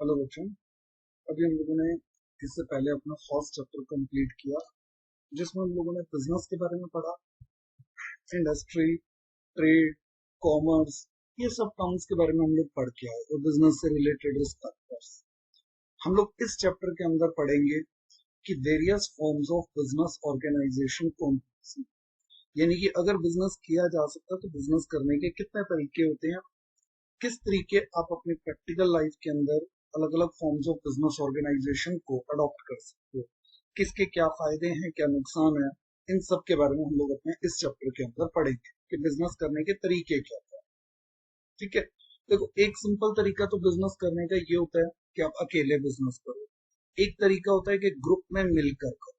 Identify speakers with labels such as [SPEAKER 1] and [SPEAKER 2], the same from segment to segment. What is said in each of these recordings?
[SPEAKER 1] Hello बच्चों। अभी हम लोगों ने इससे पहले अपना फर्स्ट चैप्टर कंप्लीट किया, जिसमें हम लोगों ने बिजनेस के बारे में पढ़ा। इंडस्ट्री, ट्रेड, कॉमर्स, ये सब टर्म्स के बारे में हम लोग पढ़ के आए और बिजनेस से रिलेटेड रिस्क फैक्टर्स। हम लोग इस चैप्टर के अंदर पढ़ेंगे कि various forms of business organisation कौन सी, यानी कि अगर बिजनेस किया जा सकता तो बिजनेस करने के कितने तरीके होते हैं, किस तरीके आप अपनी प्रैक्टिकल लाइफ के अंदर अलग अलग फॉर्म्स ऑफ बिजनेस ऑर्गेनाइजेशन को अडॉप्ट कर सकते हो, किसके क्या फायदे हैं क्या नुकसान है, इन सब के बारे में हम लोग अपने इस चैप्टर के अंदर पढ़ेंगे कि बिजनेस करने के तरीके क्या क्या। ठीक है, देखो एक सिंपल तरीका तो बिजनेस करने का ये होता है कि आप अकेले बिजनेस करो। एक तरीका होता है कि ग्रुप में मिलकर करो।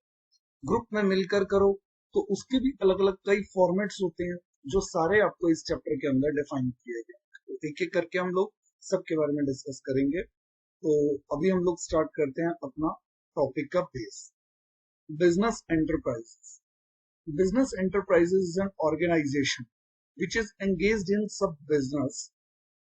[SPEAKER 1] ग्रुप में मिलकर करो तो उसके भी अलग अलग कई फॉर्मेट्स होते हैं जो सारे आपको इस चैप्टर के अंदर डिफाइन किए गए। तो एक एक करके हम लोग सबके बारे में डिस्कस करेंगे। तो अभी हम लोग स्टार्ट करते हैं अपना टॉपिक का base, business enterprises. Business enterprises is an organisation which is engaged in सब बिजनेस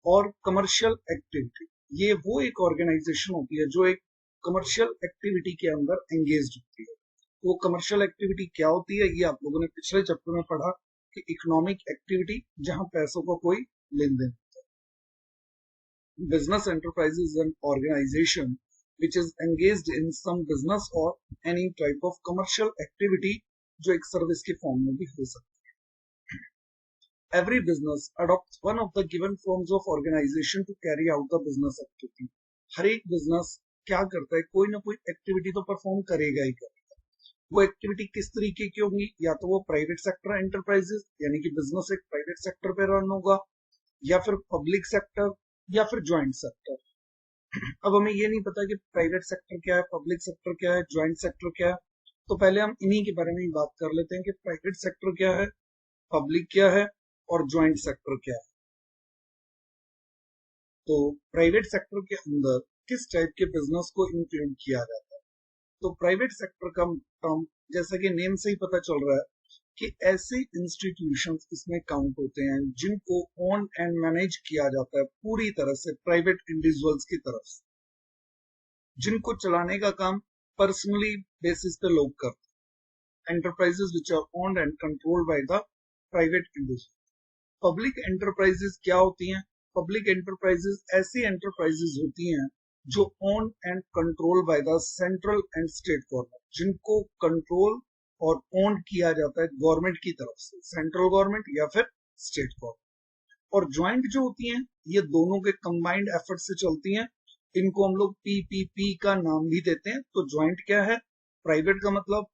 [SPEAKER 1] और कमर्शियल एक्टिविटी। ये वो एक ऑर्गेनाइजेशन होती है जो एक कमर्शियल एक्टिविटी के अंदर एंगेज्ड होती है। वो कमर्शियल एक्टिविटी क्या होती है ये आप लोगों ने पिछले चैप्टर में पढ़ा कि इकोनॉमिक एक्टिविटी जहां पैसों का कोई लेन then. Business enterprise is an organization which is engaged in some business or any type of commercial activity जो एक सर्विस के फॉर्म में भी हो सकती है। Every business adopts one of the given forms of organization to carry out the business activity. हर एक business क्या करता है, कोई ना कोई एक्टिविटी तो परफॉर्म करेगा ही करेगा। वो एक्टिविटी किस तरीके की होगी, या तो वो प्राइवेट सेक्टर एंटरप्राइजेस यानी कि बिजनेस एक प्राइवेट सेक्टर पे रन होगा, या फिर पब्लिक सेक्टर, या फिर ज्वाइंट सेक्टर। अब हमें ये नहीं पता कि प्राइवेट सेक्टर क्या है, पब्लिक सेक्टर क्या है, ज्वाइंट सेक्टर क्या है। तो पहले हम इन्हीं के बारे में ही बात कर लेते हैं कि प्राइवेट सेक्टर क्या है, पब्लिक क्या है और ज्वाइंट सेक्टर क्या है। तो प्राइवेट सेक्टर के अंदर किस टाइप के बिजनेस को इंक्लूड किया जाता है। तो प्राइवेट सेक्टर का टर्म जैसा कि नेम से ही पता चल रहा है कि ऐसे इंस्टीट्यूशंस इसमें काउंट होते हैं जिनको ओन एंड मैनेज किया जाता है पूरी तरह से प्राइवेट इंडिविजुअल्स की तरफ से, जिनको चलाने का काम पर्सनली बेसिस पे लोग करते हैं। Enterprises which are owned and controlled by the private individual. Public enterprises क्या होती हैं? पब्लिक एंटरप्राइजेस ऐसी एंटरप्राइजेस होती हैं जो own and control by the central and state government, जिनको कंट्रोल और ओन किया जाता है गवर्नमेंट की तरफ से, सेंट्रल गवर्नमेंट या फिर स्टेट गवर्नमेंट। और ज्वाइंट जो होती हैं ये दोनों के कंबाइंड एफर्ट से चलती हैं। इनको हम लोग पीपीपी का नाम भी देते हैं। तो ज्वाइंट क्या है? प्राइवेट का मतलब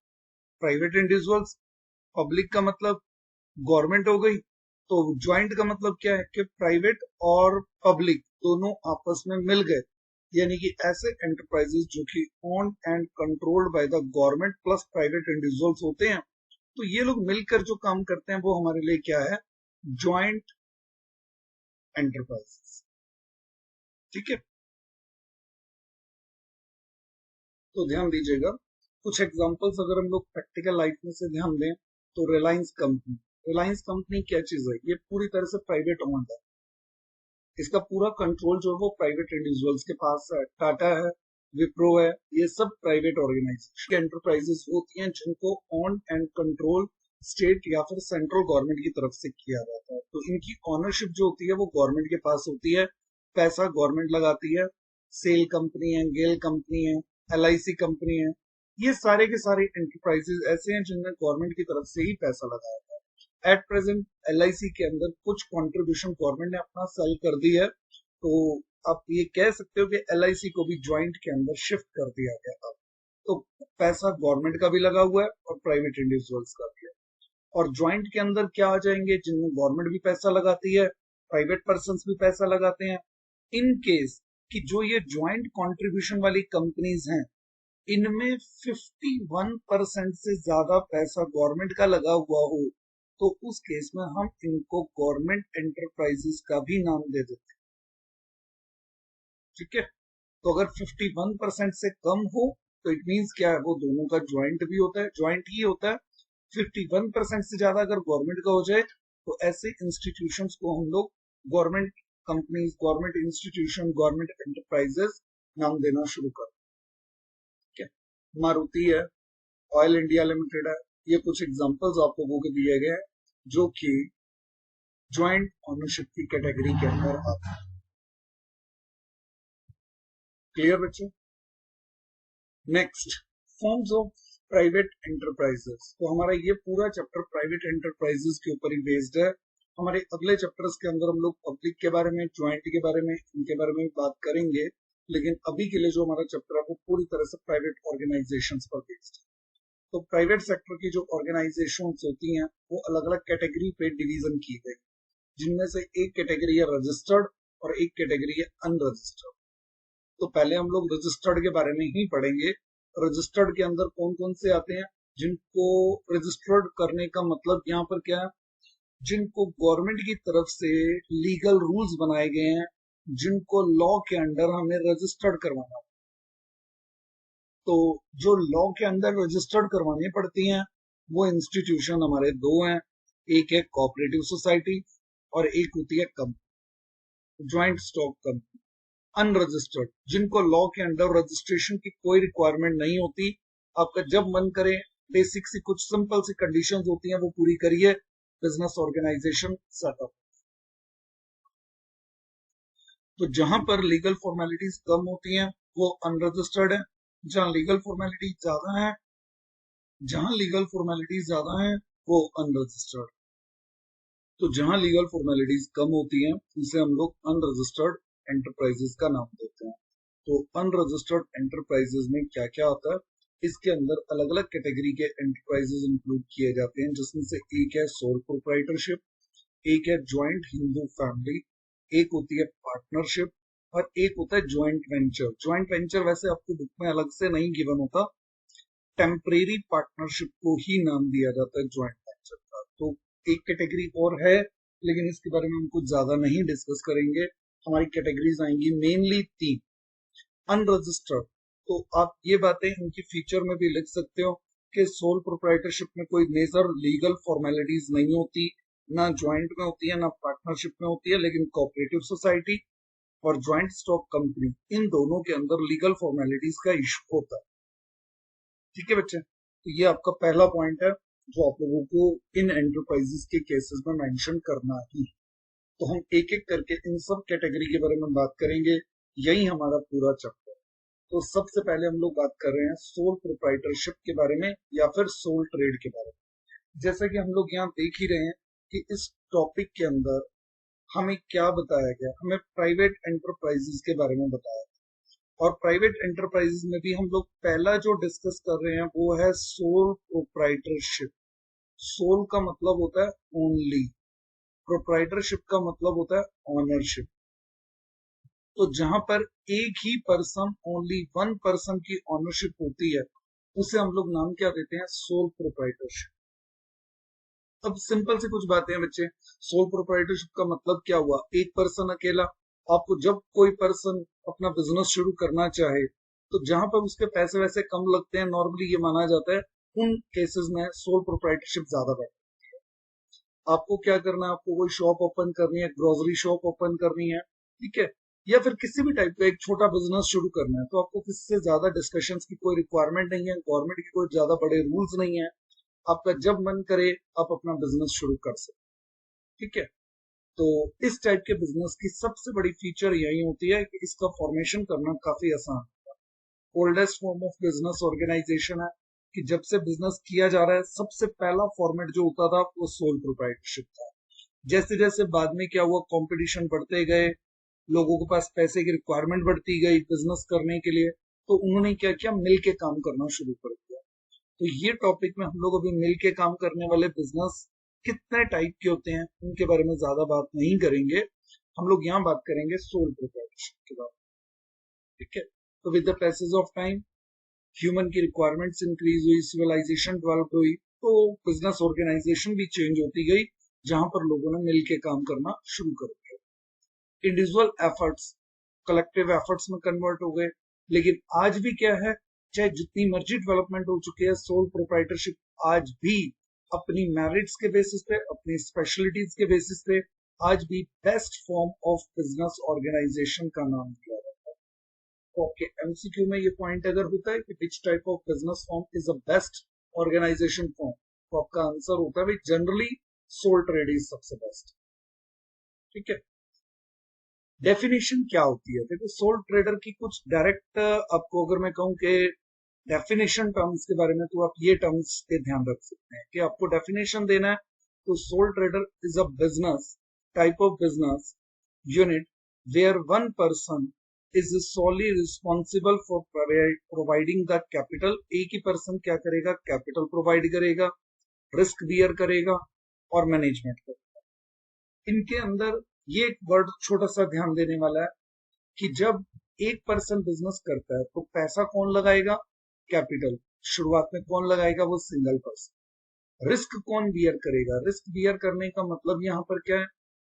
[SPEAKER 1] प्राइवेट इंडिविजुअल्स, पब्लिक का मतलब गवर्नमेंट हो गई। तो ज्वाइंट का मतलब क्या है कि प्राइवेट और पब्लिक दोनों आपस में मिल गए, यानी कि ऐसे एंटरप्राइजेस जो कि own and controlled by the government plus private individuals होते हैं। तो ये लोग मिलकर जो काम करते हैं वो हमारे लिए क्या है? Joint enterprises. ठीक है, तो ध्यान दीजिएगा। कुछ एग्जांपल्स अगर हम लोग प्रैक्टिकल लाइफ में से ध्यान दें तो रिलायंस कंपनी। रिलायंस कंपनी क्या चीज है? ये पूरी तरह से प्राइवेट ओन्ड है। इसका पूरा कंट्रोल जो है वो प्राइवेट इंडिविजुअल्स के पास है। टाटा है, विप्रो है, ये सब प्राइवेट ऑर्गेनाइजेशन एंटरप्राइजेस होती हैं जिनको ओन एंड कंट्रोल स्टेट या फिर सेंट्रल गवर्नमेंट की तरफ से किया जाता है। तो इनकी ऑनरशिप जो होती है वो गवर्नमेंट के पास होती है, पैसा गवर्नमेंट लगाती है। सेल कंपनी है, गेल कंपनी है, एलआईसी कंपनी है, ये सारे के सारे एंटरप्राइजेस ऐसे हैं जिनमें गवर्नमेंट की तरफ से ही पैसा लगाया था। एट प्रेजेंट एलआईसी के अंदर कुछ कंट्रीब्यूशन गवर्नमेंट ने अपना सेल कर दी है, तो आप ये कह सकते हो कि एलआईसी को भी ज्वाइंट के अंदर शिफ्ट कर दिया गया था। तो पैसा गवर्नमेंट का भी लगा हुआ है और प्राइवेट इंडिविजुअल्स का भी है। और ज्वाइंट के अंदर क्या आ जाएंगे? जिनमें गवर्नमेंट भी पैसा लगाती है, प्राइवेट पर्संस भी पैसा लगाते हैं। इन केस कि जो ये ज्वाइंट कंट्रीब्यूशन वाली कंपनीज हैं, इनमें 51% से ज्यादा पैसा गवर्नमेंट का लगा हुआ हो, तो उस केस में हम इनको गवर्नमेंट एंटरप्राइजेस का भी नाम दे देते हैं। ठीक है, तो अगर 51% से कम हो तो इट मींस क्या है? वो दोनों का ज्वाइंट भी होता है, ज्वाइंट ही होता है। 51% से ज्यादा अगर गवर्नमेंट का हो जाए तो ऐसे इंस्टीट्यूशंस को हम लोग government companies, government institution, government enterprises नाम देना शुरू कर। ठीक है, मारुति है, ऑयल इंडिया लिमिटेड है, ये कुछ एग्जांपल्स आप लोगों को दिए गए हैं जो कि ज्वाइंट ओनरशिप की कैटेगरी के अंदर आते हैं। क्लियर बच्चे? Next, forms of private enterprises. तो हमारा ये पूरा चैप्टर प्राइवेट एंटरप्राइजेस के ऊपर ही बेस्ड है। हमारे अगले चैप्टर्स के अंदर हम लोग पब्लिक के बारे में, ज्वाइंट के बारे में, इनके बारे में बात करेंगे, लेकिन अभी के लिए जो हमारा चैप्टर है वो पूरी तरह से प्राइवेट ऑर्गेनाइजेशंस पर बेस्ड है। तो प्राइवेट सेक्टर की जो ऑर्गेनाइजेशंस होती हैं वो अलग अलग कैटेगरी पे डिवीजन की गई, जिनमें से एक कैटेगरी है रजिस्टर्ड और एक कैटेगरी है अनरजिस्टर्ड। तो पहले हम लोग रजिस्टर्ड के बारे में ही पढ़ेंगे। रजिस्टर्ड के अंदर कौन कौन से आते हैं, जिनको रजिस्टर्ड करने का मतलब यहाँ पर क्या है, जिनको गवर्नमेंट की तरफ से लीगल रूल्स बनाए गए हैं, जिनको लॉ के अंडर हमें रजिस्टर्ड करवाना है। तो जो लॉ के अंदर रजिस्टर्ड करवानी पड़ती हैं वो इंस्टीट्यूशन हमारे दो हैं, एक है कोऑपरेटिव सोसाइटी और एक होती है company, joint stock company. Unregistered, जिनको लॉ के अंडर रजिस्ट्रेशन की कोई रिक्वायरमेंट नहीं होती, आपका जब मन करे बेसिक सी कुछ सिंपल सी कंडीशंस होती हैं वो पूरी करिए, बिजनेस ऑर्गेनाइजेशन सेटअप। तो जहां पर लीगल फॉर्मेलिटीज कम होती हैं वो अनरजिस्टर्ड है, जहां लीगल फॉर्मेलिटीज ज्यादा है, वो अनरजिस्टर्ड। तो जहां लीगल फॉर्मेलिटीज कम होती हैं उसे हम लोग अनरजिस्टर्ड एंटरप्राइजेस का नाम देते हैं। तो अनरजिस्टर्ड एंटरप्राइजेस में क्या क्या आता है, इसके अंदर अलग अलग कैटेगरी के एंटरप्राइजेस इंक्लूड किए जाते हैं, जिसमें से एक है सोल प्रोप्राइटरशिप, एक है ज्वाइंट हिंदू फैमिली, एक होती है पार्टनरशिप और एक होता है ज्वाइंट वेंचर। ज्वाइंट वेंचर वैसे आपको बुक में अलग से नहीं गिवन होता, टेम्परेरी पार्टनरशिप को ही नाम दिया जाता है ज्वाइंट वेंचर का। तो एक कैटेगरी और है, लेकिन इसके बारे में हम कुछ ज्यादा नहीं डिस्कस करेंगे। हमारी कैटेगरीज आएंगी मेनली तीन। अनरजिस्टर्ड, तो आप ये बातें इनकी फीचर में भी लिख सकते हो कि सोल प्रोप्राइटरशिप में कोई मेजर लीगल फॉर्मेलिटीज नहीं होती, ना ज्वाइंट में होती है ना पार्टनरशिप में होती है, लेकिन कोऑपरेटिव सोसाइटी और ज्वाइंट स्टॉक कंपनी इन दोनों के अंदर लीगल फॉर्मेलिटीज का इशू होता है। ठीक है बच्चे, तो ये आपका पहला पॉइंट है जो आप लोगों को इन एंटरप्राइजेस के केसेस में मेंशन करना ही। तो हम एक एक करके इन सब कैटेगरी के बारे में बात करेंगे, यही हमारा पूरा चैप्टर। तो सबसे पहले हम लोग बात कर रहे हैं सोल प्रोप्राइटरशिप के बारे में या फिर सोल ट्रेड के बारे में। जैसा कि हम लोग यहाँ देख ही रहे हैं कि इस टॉपिक के अंदर हमें क्या बताया गया, हमें प्राइवेट एंटरप्राइजेस के बारे में बताया, और प्राइवेट एंटरप्राइजेस में भी हम लोग पहला जो डिस्कस कर रहे हैं वो है सोल प्रोप्राइटरशिप। सोल का मतलब होता है ओनली, प्रोप्राइटरशिप का मतलब होता है ऑनरशिप। तो जहां पर एक ही पर्सन, ओनली वन पर्सन की ऑनरशिप होती है उसे हम लोग नाम क्या देते हैं, सोल प्रोप्राइटरशिप। अब सिंपल से कुछ बातें हैं बच्चे, सोल प्रोप्राइटरशिप का मतलब क्या हुआ, एक पर्सन अकेला। आपको जब कोई पर्सन अपना बिजनेस शुरू करना चाहे तो जहां पर उसके पैसे वैसे कम लगते हैं, नॉर्मली ये माना जाता है उन केसेस में सोल प्रोप्राइटरशिप ज्यादा बेटर। आपको क्या करना है, आपको कोई शॉप ओपन करनी है, ग्रोसरी शॉप ओपन करनी है, ठीक है, या फिर किसी भी टाइप का एक छोटा बिजनेस शुरू करना है, तो आपको किसी से ज्यादा डिस्कशंस की कोई रिक्वायरमेंट नहीं है, गवर्नमेंट की कोई ज्यादा बड़े रूल्स नहीं है, आपका जब मन करे आप अपना बिजनेस शुरू कर सकते। ठीक है, तो इस टाइप के बिजनेस की सबसे बड़ी फीचर यही होती है कि इसका फॉर्मेशन करना काफी आसान है। Oldest form of business organisation है कि जब से बिजनेस किया जा रहा है सबसे पहला फॉर्मेट जो होता था वो सोल प्रोप्राइटरशिप था। जैसे जैसे बाद में क्या हुआ, कंपटीशन बढ़ते गए, लोगों के पास पैसे की रिक्वायरमेंट बढ़ती गई बिजनेस करने के लिए, तो उन्होंने क्या किया, मिल के काम करना शुरू कर दिया। तो ये टॉपिक में हम लोग अभी मिल के काम करने वाले बिजनेस कितने टाइप के होते हैं उनके बारे में ज्यादा बात नहीं करेंगे, हम लोग यहाँ बात करेंगे सोल प्रोप्राइटरशिप के बारे में। ठीक है, तो with the passage of time human की रिक्वायरमेंट्स इंक्रीज हुई, सिविलाइजेशन डेवलप हुई, तो बिजनेस ऑर्गेनाइजेशन भी चेंज होती गई, जहां पर लोगों ने मिल के काम करना शुरू कर दिया। इंडिविजुअल एफर्ट्स कलेक्टिव एफर्ट्स में कन्वर्ट हो गए। लेकिन आज भी क्या है, चाहे जितनी मर्जी डेवलपमेंट हो चुकी है, सोल प्रोप्राइटरशिप आज भी अपनी मेरिट्स के बेसिस पे, अपनी स्पेशलिटीज के बेसिस पे आज भी best form of business organisation का नाम दिया जाता है। ओके, एमसीक्यू में ये पॉइंट अगर होता है कि which type of business form is the best organisation form, तो आपका आंसर होता है भाई जनरली सोल ट्रेड इज सबसे बेस्ट। ठीक है, डेफिनेशन क्या होती है? देखो, सोल ट्रेडर की कुछ डायरेक्ट आपको अगर मैं कहूं कि डेफिनेशन टर्म्स के बारे में, तो आप ये टर्म्स पे ध्यान रख सकते हैं कि आपको डेफिनेशन देना है। तो sole trader is a business, type of business unit where one person is solely responsible for providing the capital. एक ही पर्सन क्या करेगा? कैपिटल प्रोवाइड करेगा, रिस्क बियर करेगा और मैनेजमेंट करेगा। इनके अंदर ये एक वर्ड छोटा सा ध्यान देने वाला है कि जब एक पर्सन बिजनेस करता है तो पैसा कौन लगाएगा? कैपिटल। शुरुआत में कौन लगाएगा? वो सिंगल पर्सन। रिस्क कौन बियर करेगा? रिस्क बियर करने का मतलब यहाँ पर क्या है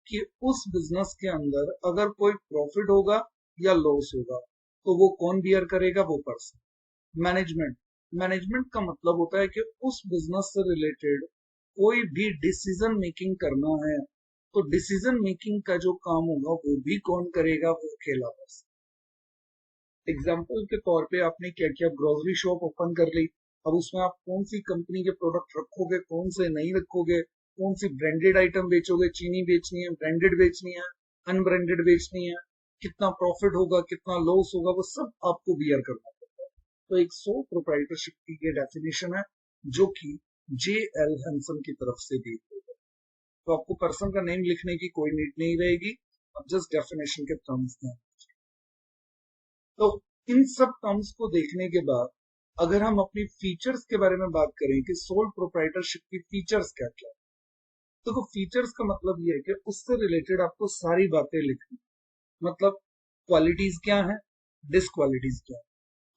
[SPEAKER 1] कि उस बिजनेस के अंदर अगर कोई प्रॉफिट होगा या लॉस होगा तो वो कौन बियर करेगा? वो पर्सन। मैनेजमेंट, मैनेजमेंट का मतलब होता है कि उस बिजनेस से रिलेटेड कोई भी डिसीजन मेकिंग करना है तो डिसीजन मेकिंग का जो काम होगा वो भी कौन करेगा? वो अकेला पर्सन। एग्जाम्पल के तौर पे आपने क्या किया? ग्रोसरी शॉप ओपन कर ली। अब उसमें आप कौन सी कंपनी के प्रोडक्ट रखोगे, कौन से नहीं रखोगे, कौन सी ब्रांडेड आइटम बेचोगे, चीनी बेचनी है, ब्रांडेड बेचनी है, अनब्रांडेड बेचनी है, कितना प्रॉफिट होगा, कितना लॉस होगा, वो सब आपको बियर करना पड़ता है। तो एक सोल प्रोप्राइटरशिप की ये डेफिनेशन है जो कि JL हेंसन की तरफ से दी गई है। तो आपको पर्सन का नेम लिखने की कोई नीड नहीं रहेगी, अब जस्ट डेफिनेशन के टर्म्स हैं। तो इन सब टर्म्स को देखने के बाद अगर हम अपनी फीचर्स के बारे में बात करें कि सोल प्रोप्राइटरशिप की फीचर्स क्या क्या है, तो फीचर्स का मतलब ये है कि उससे रिलेटेड आपको सारी बातें लिखनी, मतलब क्वालिटीज क्या है, डिसक्वालिटीज क्या है।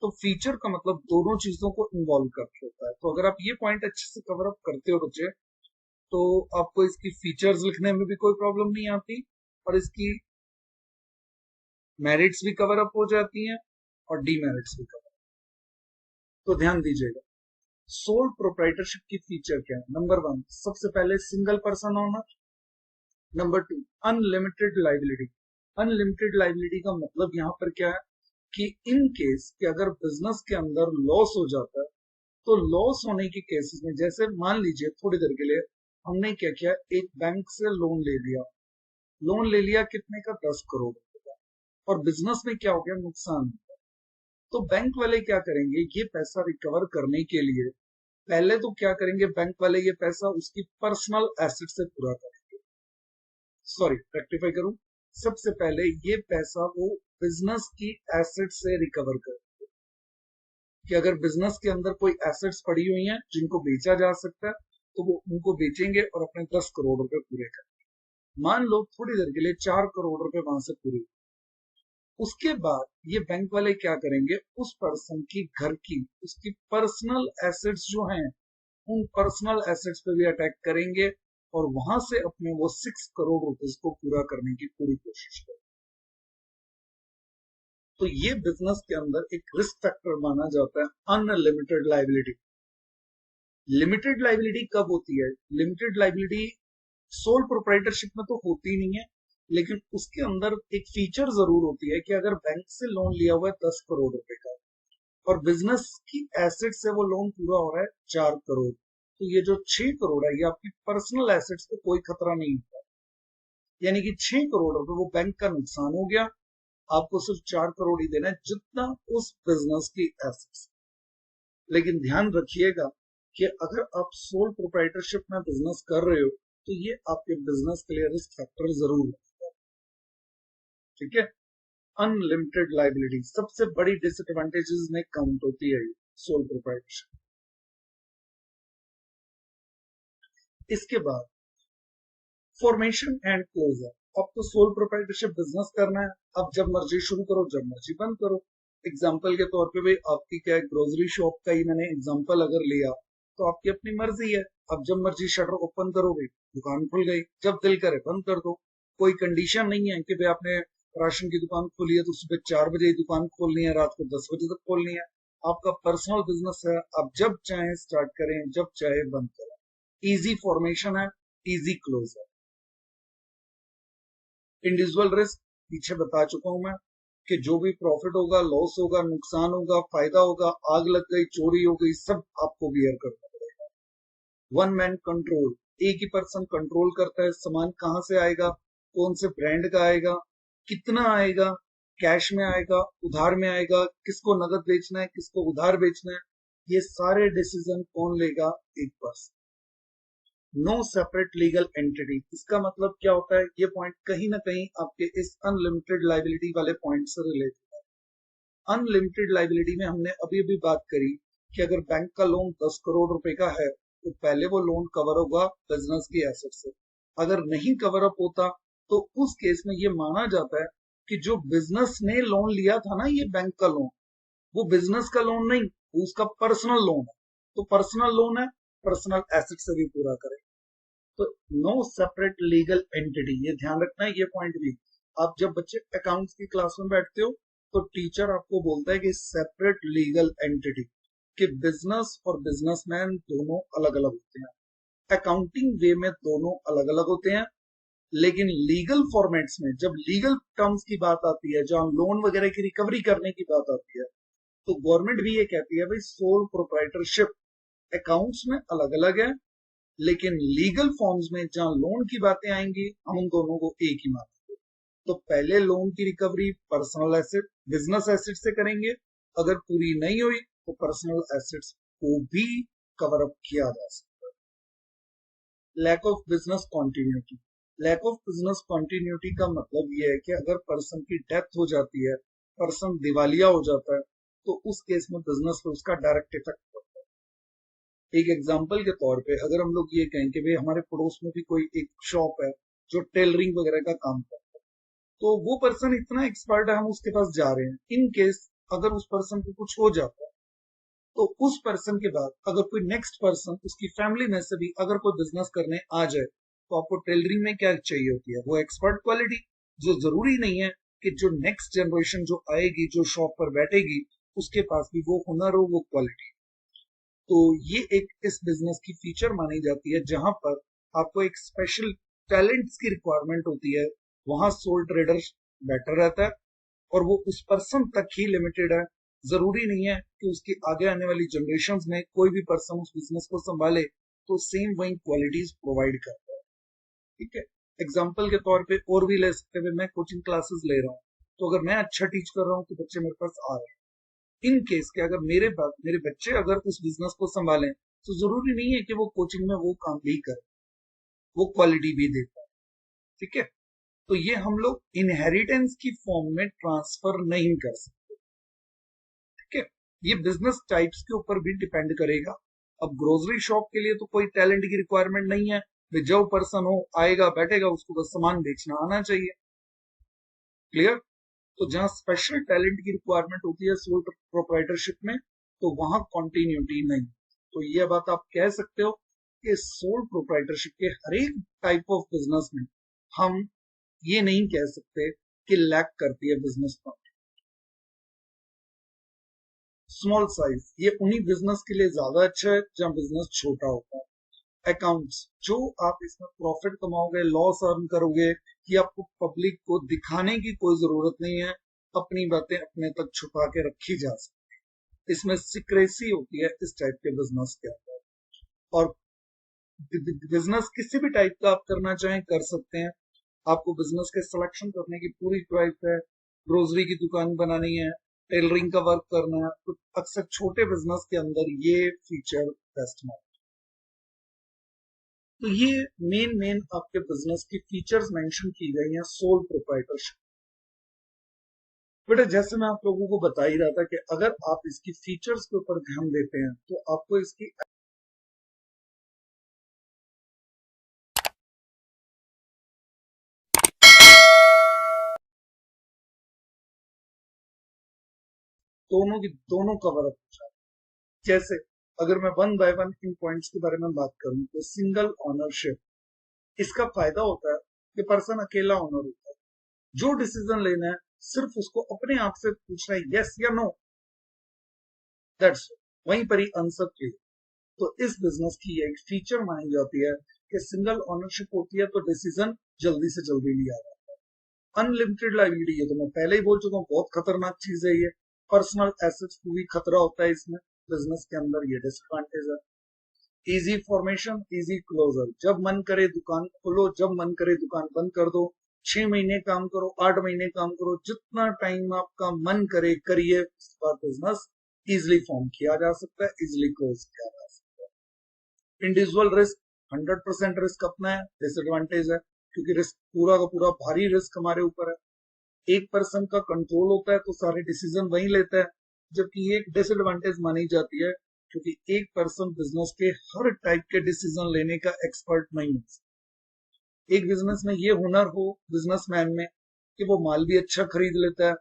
[SPEAKER 1] तो फीचर का मतलब दोनों चीजों को इन्वॉल्व करके होता है। तो अगर आप ये पॉइंट अच्छे से कवर अप करते हो बच्चे, तो आपको इसकी फीचर्स लिखने में भी कोई प्रॉब्लम नहीं आती और इसकी मेरिट्स भी कवर अप हो जाती हैं और डीमेरिट्स भी कवर। तो ध्यान दीजिएगा, सोल प्रोप्राइटरशिप की फीचर क्या है? नंबर 1, सबसे पहले single person owner. Number 2, unlimited liability. Unlimited liability का मतलब यहाँ पर क्या है कि इन केस कि अगर बिजनेस के अंदर लॉस हो जाता है तो लॉस होने के केसेस में, जैसे मान लीजिए थोड़ी देर के लिए हमने क्या किया, एक बैंक से लोन ले लिया। लोन ले लिया कितने का? 10 करोड़ रुपए का। और बिजनेस में क्या हो गया? नुकसान। तो बैंक वाले क्या करेंगे? ये पैसा रिकवर करने के लिए पहले तो क्या करेंगे? बैंक वाले ये पैसा उसकी पर्सनल एसेट से पूरा करेंगे। सॉरी, रेक्टिफाई करूं, सबसे पहले ये पैसा वो बिजनेस की एसेट से रिकवर करेंगे। कि अगर बिजनेस के अंदर कोई एसेट्स पड़ी हुई हैं जिनको बेचा जा सकता है तो वो उनको बेचेंगे और अपने 10 करोड़ रुपए पूरे करेंगे। मान लो थोड़ी देर के लिए 4 करोड़ रुपए वहां से पूरे। उसके बाद ये बैंक वाले क्या करेंगे? उस पर्सन की घर की, उसकी पर्सनल एसेट्स जो हैं, उन पर्सनल एसेट्स पे भी अटैक करेंगे और वहां से अपने वो 6 करोड़ रुपीस को पूरा करने की पूरी कोशिश करेंगे। तो ये बिजनेस के अंदर एक रिस्क फैक्टर माना जाता है अनलिमिटेड लाइबिलिटी। लिमिटेड लाइबिलिटी कब होती है? लिमिटेड लाइबिलिटी सोल प्रोप्राइटरशिप में तो होती नहीं है, लेकिन उसके अंदर एक फीचर जरूर होती है कि अगर बैंक से लोन लिया हुआ है 10 करोड़ रुपए का और बिजनेस की एसेट से वो लोन पूरा हो रहा है 4 करोड़, तो ये जो 6 करोड़ है ये आपकी पर्सनल एसेट्स को कोई खतरा नहीं होता। यानी कि 6 करोड़ रुपए वो बैंक का नुकसान हो गया, आपको सिर्फ 4 करोड़ ही देना है जितना उस बिजनेस की एसेट्स। लेकिन ध्यान रखिएगा कि अगर आप सोल प्रोप्राइटरशिप में बिजनेस कर रहे हो तो ये आपके बिजनेस के लिए रिस्क फैक्टर जरूर है। ठीक है, अनलिमिटेड लाइबिलिटी सबसे बड़ी डिसएडवांटेजेस में काउंट होती है सोल प्रोप्राइटरशिप। इसके बाद फॉर्मेशन एंड क्लोजर। अब तो सोल प्रोप्राइटरशिप बिजनेस करना है, अब जब मर्जी शुरू करो, जब मर्जी बंद करो। एग्जाम्पल के तौर पे भाई आपकी क्या है, ग्रोसरी शॉप का ही मैंने एग्जाम्पल अगर लिया तो आपकी अपनी मर्जी है, अब जब मर्जी शटर ओपन करोगे, दुकान खुल गई, जब दिल करे बंद कर दो। कोई कंडीशन नहीं है कि भाई आपने राशन की दुकान खोली है तो सुबह 4 बजे दुकान खोलनी है, रात को 10 बजे तक खोलनी है। आपका पर्सनल बिजनेस है, आप जब चाहे स्टार्ट करें, जब चाहे बंद करें। इजी फॉर्मेशन है, इजी क्लोज है। इंडिविजुअल रिस्क पीछे बता चुका हूं मैं। कि जो भी प्रॉफिट होगा, लॉस होगा, नुकसान होगा, फायदा होगा, आग लग गई, चोरी हो गई, सब आपको बियर करना पड़ेगा। वन मैन कंट्रोल, एक ही पर्सन कंट्रोल करता है सामान कहां से आएगा, कौन से ब्रांड का आएगा, कितना आएगा, कैश में आएगा, उधार में आएगा, किसको नगद बेचना है, किसको उधार बेचना है, ये सारे डिसीजन कौन लेगा? एक person. No separate legal entity, इसका मतलब क्या होता है? ये पॉइंट कहीं ना कहीं आपके इस अनलिमिटेड लाइबिलिटी वाले पॉइंट से रिलेटेड है। अनलिमिटेड लाइबिलिटी में हमने अभी अभी बात करी कि अगर बैंक का लोन 10 करोड़ रुपए का है तो पहले वो लोन कवर होगा बिजनेस की एसेट से। अगर नहीं कवर अप होता तो उस केस में ये माना जाता है कि जो बिजनेस ने लोन लिया था ना, ये बैंक का लोन, वो बिजनेस का लोन नहीं, वो उसका पर्सनल लोन है। तो पर्सनल लोन है, पर्सनल एसेट से भी पूरा करें। तो नो सेपरेट लीगल एंटिटी, ये ध्यान रखना है, ये पॉइंट भी। आप जब बच्चे अकाउंट्स की क्लास में बैठते हो तो टीचर आपको बोलता है कि सेपरेट लीगल एंटिटी, कि बिजनेस और बिजनेसमैन दोनों अलग अलग होते हैं। अकाउंटिंग वे में दोनों अलग अलग होते हैं, लेकिन लीगल फॉर्मेट्स में जब लीगल टर्म्स की बात आती है, जहां लोन वगैरह की रिकवरी करने की बात आती है, तो गवर्नमेंट भी ये कहती है भाई सोल प्रोप्राइटरशिप अकाउंट्स में अलग अलग है, लेकिन लीगल फॉर्म्स में जहां लोन की बातें आएंगी हम उन दोनों को एक ही मानेंगे। तो पहले लोन की recovery personal asset, business asset से करेंगे, अगर पूरी नहीं हुई तो पर्सनल एसेट्स को भी कवर अप किया जा सकता है। Lack of business continuity, lack of business continuity का मतलब यह है कि अगर पर्सन की डेथ हो जाती है, पर्सन दिवालिया हो जाता है, तो उस केस में बिजनेस पर उसका डायरेक्ट इफेक्ट पड़ता है। एक एग्जांपल के तौर पे अगर हम लोग ये कहें कि भाई हमारे पड़ोस में भी कोई एक शॉप है जो टेलरिंग वगैरह का काम करता है, तो वो पर्सन इतना एक्सपर्ट है, हम उसके पास जा रहे हैं, इन केस अगर उस पर्सन को कुछ हो जाता है तो उस पर्सन के बाद अगर कोई नेक्स्ट पर्सन उसकी फैमिली में से भी अगर कोई बिजनेस करने आ जाए, तो आपको टेलरिंग में क्या चाहिए होती है? वो एक्सपर्ट क्वालिटी। जो जरूरी नहीं है कि जो नेक्स्ट जनरेशन जो आएगी, जो शॉप पर बैठेगी, उसके पास भी वो हुनर हो, वो क्वालिटी। तो ये एक इस बिजनेस की फीचर मानी जाती है, जहां पर आपको एक स्पेशल टैलेंट्स की रिक्वायरमेंट होती है, वहां सोल ट्रेडर बेटर रहता है, और वो उस पर्सन तक ही लिमिटेड है। जरूरी नहीं है कि उसकी आगे आने वाली जनरेशन में कोई भी पर्सन उस बिजनेस को संभाले तो सेम वही क्वालिटीज प्रोवाइड करता है। ठीक है, एग्जाम्पल के तौर पे और भी ले सकते हुए, मैं कोचिंग क्लासेस ले रहा हूँ, तो अगर मैं अच्छा टीच कर रहा हूँ तो बच्चे मेरे पास आ रहे हैं। इन केस के अगर मेरे बच्चे अगर उस बिजनेस को संभालें, तो जरूरी नहीं है कि वो कोचिंग में वो काम भी करे, वो क्वालिटी भी देता है। ठीक है, तो ये हम लोग इनहेरिटेंस की फॉर्म में ट्रांसफर नहीं कर सकते। ठीक है, ये बिजनेस टाइप्स के ऊपर भी डिपेंड करेगा। अब ग्रोसरी शॉप के लिए तो कोई टैलेंट की रिक्वायरमेंट नहीं है, जो पर्सन हो आएगा बैठेगा, उसको बस सामान बेचना आना चाहिए। क्लियर? तो जहां स्पेशल टैलेंट की रिक्वायरमेंट होती है सोल प्रोप्राइटरशिप में, तो वहां कॉन्टिन्यूटी नहीं। तो ये बात आप कह सकते हो कि सोल प्रोप्राइटरशिप के हर एक टाइप ऑफ बिजनेस में हम ये नहीं कह सकते कि लैक करती है बिजनेस पर। स्मॉल साइज, ये उन्हीं बिजनेस के लिए ज्यादा अच्छा है जहां बिजनेस छोटा होता है। अकाउंट्स, जो आप इसमें प्रॉफिट कमाओगे, लॉस अर्न करोगे, ये आपको पब्लिक को दिखाने की कोई जरूरत नहीं है, अपनी बातें अपने तक छुपा के रखी जा सकती है। इसमें सिक्रेसी होती है इस टाइप के बिजनेस के अंदर। और बिजनेस किसी भी टाइप का आप करना चाहें कर सकते हैं, आपको बिजनेस के सिलेक्शन करने की पूरी चॉइस है। ग्रोसरी की दुकान बनानी है, टेलरिंग का वर्क करना है, तो अक्सर छोटे बिजनेस के अंदर ये फीचर बेस्ट है। तो ये मेन आपके बिजनेस की फीचर्स मेंशन की गई हैं सोल प्रोप्राइटरशिप। बेटा जैसे मैं आप लोगों को बता ही रहा था कि अगर आप इसकी फीचर्स के ऊपर ध्यान देते हैं तो आपको इसकी दोनों की दोनों कवर अप हो जाए। जैसे अगर मैं one by one in points के बारे में बात करूं, तो सिंगल ओनरशिप, इसका फायदा होता है कि पर्सन अकेला ओनर होता है, जो डिसीजन लेना है सिर्फ उसको अपने आप से पूछना है, यस या नो, दैट्स वहीं पर ही आंसर क्लियर। तो इस बिजनेस की एक फीचर मानी जाती है कि सिंगल ओनरशिप होती है तो डिसीजन जल्दी से जल्दी लिया जाता है। अनलिमिटेड लाइबिलिटी है, तो मैं पहले ही बोल चुका हूँ बहुत खतरनाक चीज है ये। पर्सनल एसेट्स को भी खतरा होता है इसमें, बिजनेस के अंदर ये डिसएडवांटेज है। इजी फॉर्मेशन, इजी क्लोजर, जब मन करे दुकान खोलो, जब मन करे दुकान बंद कर दो। 6 महीने काम करो, 8 महीने काम करो, जितना टाइम आपका मन करे करिए, उसका बिजनेस इजिली फॉर्म किया जा सकता है, इजिली क्लोज किया जा सकता है। इंडिविजुअल रिस्क, 100% रिस्क अपना है, डिसएडवांटेज है, क्योंकि रिस्क पूरा का पूरा भारी रिस्क हमारे ऊपर है। एक पर्सन का कंट्रोल होता है तो सारे डिसीजन वही लेता है, जबकि ये एक डिसएडवांटेज मानी जाती है, क्योंकि एक पर्सन बिजनेस के हर टाइप के डिसीजन लेने का एक्सपर्ट नहीं है। एक बिजनेस में ये हुनर हो बिजनेसमैन में कि वो माल भी अच्छा खरीद लेता है,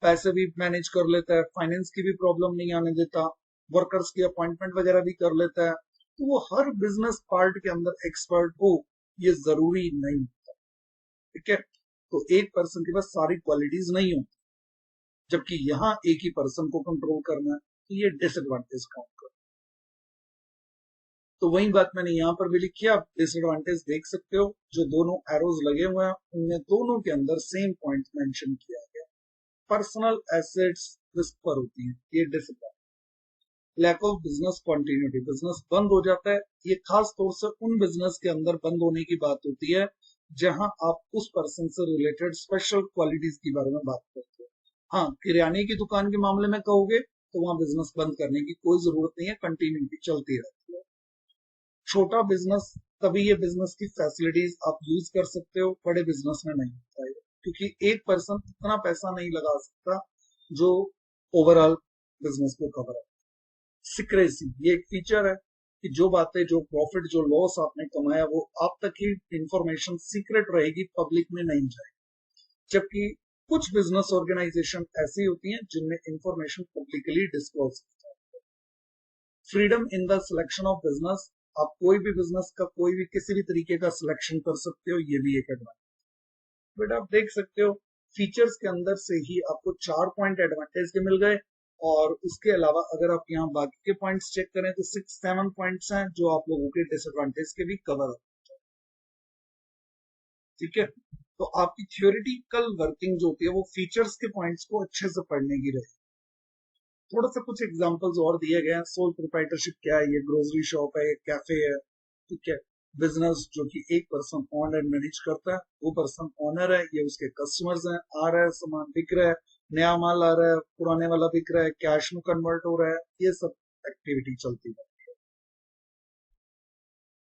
[SPEAKER 1] पैसे भी मैनेज कर लेता है, फाइनेंस की भी प्रॉब्लम नहीं आने देता, वर्कर्स की अपॉइंटमेंट वगैरह भी कर लेता है, तो वो हर बिजनेस पार्ट के अंदर एक्सपर्ट हो, ये जरूरी नहीं। ठीक है, तो एक पर्सन के पास सारी क्वालिटीज नहीं होती, जबकि यहाँ एक ही पर्सन को कंट्रोल करना है, तो ये डिसएडवांटेज काउंट कर। तो वही बात मैंने यहाँ पर भी लिखी है, आप डिसएडवांटेज देख सकते हो, जो दोनों एरोज लगे हुए हैं उनमें दोनों के अंदर सेम पॉइंट मेंशन किया गया। पर्सनल एसेट्स रिस्क पर होती है, ये disadvantage. Lack of business continuity, business बंद हो जाता है, ये खास तौर से उन बिजनेस के अंदर बंद होने की बात होती है जहां आप उस पर्सन से रिलेटेड स्पेशल क्वालिटीज के बारे में बात करते हो। हाँ, किराने की दुकान के मामले में कहोगे तो वहां बिजनेस बंद करने की कोई जरूरत नहीं है, कंटिन्यूटी चलती रहती है। छोटा बिजनेस, तभी ये बिजनेस की फैसिलिटीज आप यूज कर सकते हो, बड़े बिजनेस में नहीं होता है, क्योंकि एक पर्सन इतना पैसा नहीं लगा सकता जो ओवरऑल बिजनेस को कवर है। सिक्रेसी, ये एक फीचर है कि जो बातें, जो प्रॉफिट, जो लॉस आपने कमाया वो आप तक ही इंफॉर्मेशन सीक्रेट रहेगी, पब्लिक में नहीं जाएगी। जबकि कुछ बिजनेस ऑर्गेनाइजेशन ऐसी होती हैं जिनमें इंफॉर्मेशन पब्लिकली डिस्क्लोज की जाती है। Freedom in the selection of business, आप कोई भी बिजनेस का कोई भी किसी भी तरीके का सिलेक्शन कर सकते हो, ये भी एक एडवांटेज। बट आप देख सकते हो फीचर्स के अंदर से ही आपको 4 पॉइंट एडवांटेज के मिल गए, और उसके अलावा अगर आप यहाँ बाकी के पॉइंट्स चेक करें तो 6-7 पॉइंट्स हैं जो आप लोगों के डिसएडवांटेज के भी कवर है। ठीक है, तो आपकी थियोरिटिकल वर्किंग जो होती है वो फीचर्स के पॉइंट्स को अच्छे से पढ़ने की रहे। थोड़ा सा कुछ एग्जांपल्स और दिए गए हैं। सोल प्रोप्राइटरशिप क्या है, ये ग्रोसरी शॉप है, ये कैफे है। ठीक है, बिजनेस जो कि एक पर्सन ओन एंड मैनेज करता है, वो पर्सन ओनर है, ये उसके कस्टमर्स हैं, आ रहा है सामान बिक रहा है, नया माल आ रहा है, पुराने वाला बिक रहा है, कैश में कन्वर्ट हो रहा है, ये सब एक्टिविटी चलती है।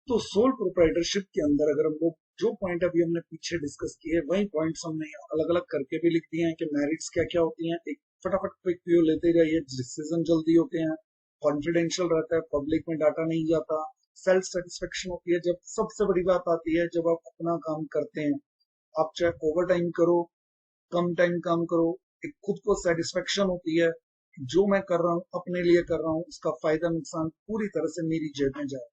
[SPEAKER 1] तो सोल प्रोप्राइटरशिप के अंदर अगर हम लोग जो पॉइंट अभी हमने पीछे डिस्कस किए वही पॉइंट्स हमने अलग अलग करके भी लिख दिए हैं कि मेरिट्स क्या क्या होती हैं। एक फटाफट क्विक व्यू लेते जाइए। डिसीजन जल्दी होते हैं, कॉन्फिडेंशियल रहता है, पब्लिक में डाटा नहीं जाता, सेल्फ सेटिस्फेक्शन होती है। जब सबसे बड़ी बात आती है जब आप अपना काम करते हैं, आप चाहे ओवर टाइम करो, कम टाइम काम करो, एक खुद को सेटिस्फेक्शन होती है जो मैं कर रहा हूँ अपने लिए कर रहा हूँ, उसका फायदा नुकसान पूरी तरह से मेरी जेब में जाए।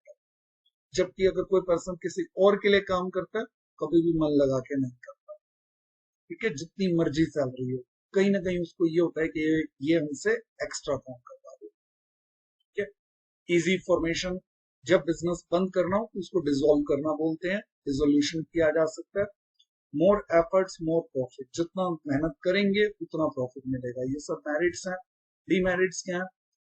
[SPEAKER 1] जबकि अगर कोई पर्सन किसी और के लिए काम करता है, कभी भी मन लगा के नहीं करता। ठीक है, जितनी मर्जी सैलरी हो, कहीं ना कहीं उसको ये होता है कि ये हमसे एक्स्ट्रा काम करवा दो। ठीक है, इजी फॉर्मेशन, जब बिजनेस बंद करना हो उसको डिसॉल्व करना बोलते हैं, डिसोल्यूशन किया जा सकता है। मोर एफर्ट्स मोर प्रॉफिट, जितना मेहनत करेंगे उतना प्रॉफिट मिलेगा। ये सब मेरिट्स हैं। डीमेरिट्स क्या है?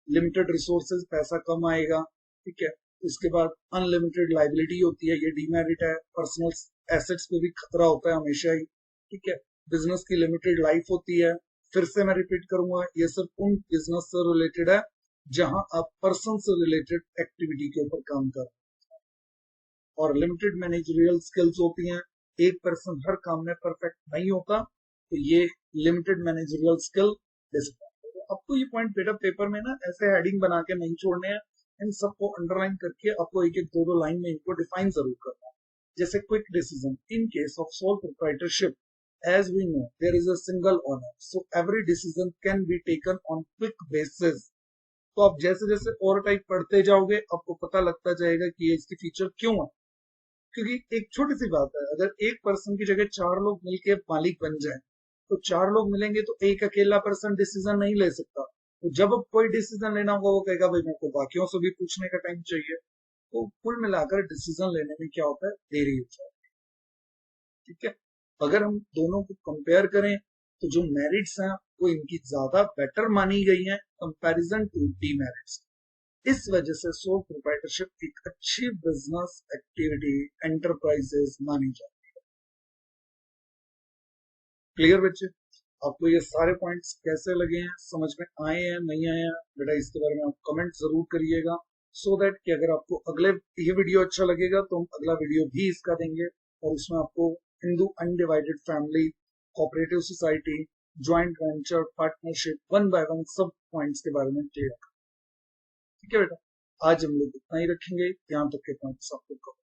[SPEAKER 1] लिमिटेड रिसोर्सेज, पैसा कम आएगा। ठीक है, उसके बाद अनलिमिटेड लाइबिलिटी होती है, ये डीमेरिट है। पर्सनल एसेट्स पे भी खतरा होता है हमेशा ही। ठीक है, बिजनेस की लिमिटेड लाइफ होती है। फिर से मैं रिपीट करूंगा, ये सिर्फ उन बिजनेस से रिलेटेड है जहां आप पर्सन से रिलेटेड एक्टिविटी के ऊपर काम कर रहे हैं। और लिमिटेड मैनेजरियल स्किल्स होती हैं। एक पर्सन हर काम में परफेक्ट नहीं होता, तो ये लिमिटेड मैनेजरियल स्किल डिसएडवांटेज है। आपको ये पॉइंट बेटा पेपर में ना ऐसे हेडिंग बना के नहीं छोड़ने हैं, इन सबको अंडरलाइन करके आपको एक एक दो दो लाइन में इनको डिफाइन जरूर करना है। जैसे quick decision, in case of sole proprietorship as we know there is a single owner, so every decision can be taken on quick basis। तो आप जैसे जैसे और टाइप पढ़ते जाओगे आपको पता लगता जाएगा कि ये इसकी फीचर क्यों है। क्योंकि एक छोटी सी बात है, अगर एक पर्सन की जगह 4 लोग मिलके मालिक बन जाए, तो 4 लोग मिलेंगे तो एक अकेला पर्सन डिसीजन नहीं ले सकता। तो जब अब कोई डिसीजन लेना होगा वो कहेगा भाई मेरे को बाकियों से भी पूछने का टाइम चाहिए। तो कुल मिलाकर डिसीजन लेने में क्या होता है, देरी हो जाती है। ठीक है, अगर हम दोनों को कंपेयर करें तो जो मेरिट्स हैं वो इनकी ज्यादा बेटर मानी गई हैं कंपैरिजन टू डीमेरिट्स। इस वजह से सोल प्रोप्राइटरशिप एक अच्छी बिजनेस एक्टिविटी एंटरप्राइजेस मानी जाती है। क्लियर बच्चे? आपको ये सारे पॉइंट्स कैसे लगे हैं, समझ में आए हैं, नहीं आए हैं, बेटा इसके बारे में आप कमेंट जरूर करिएगा, सो दैट कि अगर आपको अगले ये वीडियो अच्छा लगेगा तो हम अगला वीडियो भी इसका देंगे और उसमें आपको Hindu undivided family, cooperative society, joint venture, partnership, one by one सब पॉइंट्स के बारे में क्लियर। ठीक है बेटा, आज हम लोग इतना ही रखेंगे, यहाँ तक के पॉइंट्स आपको कवर।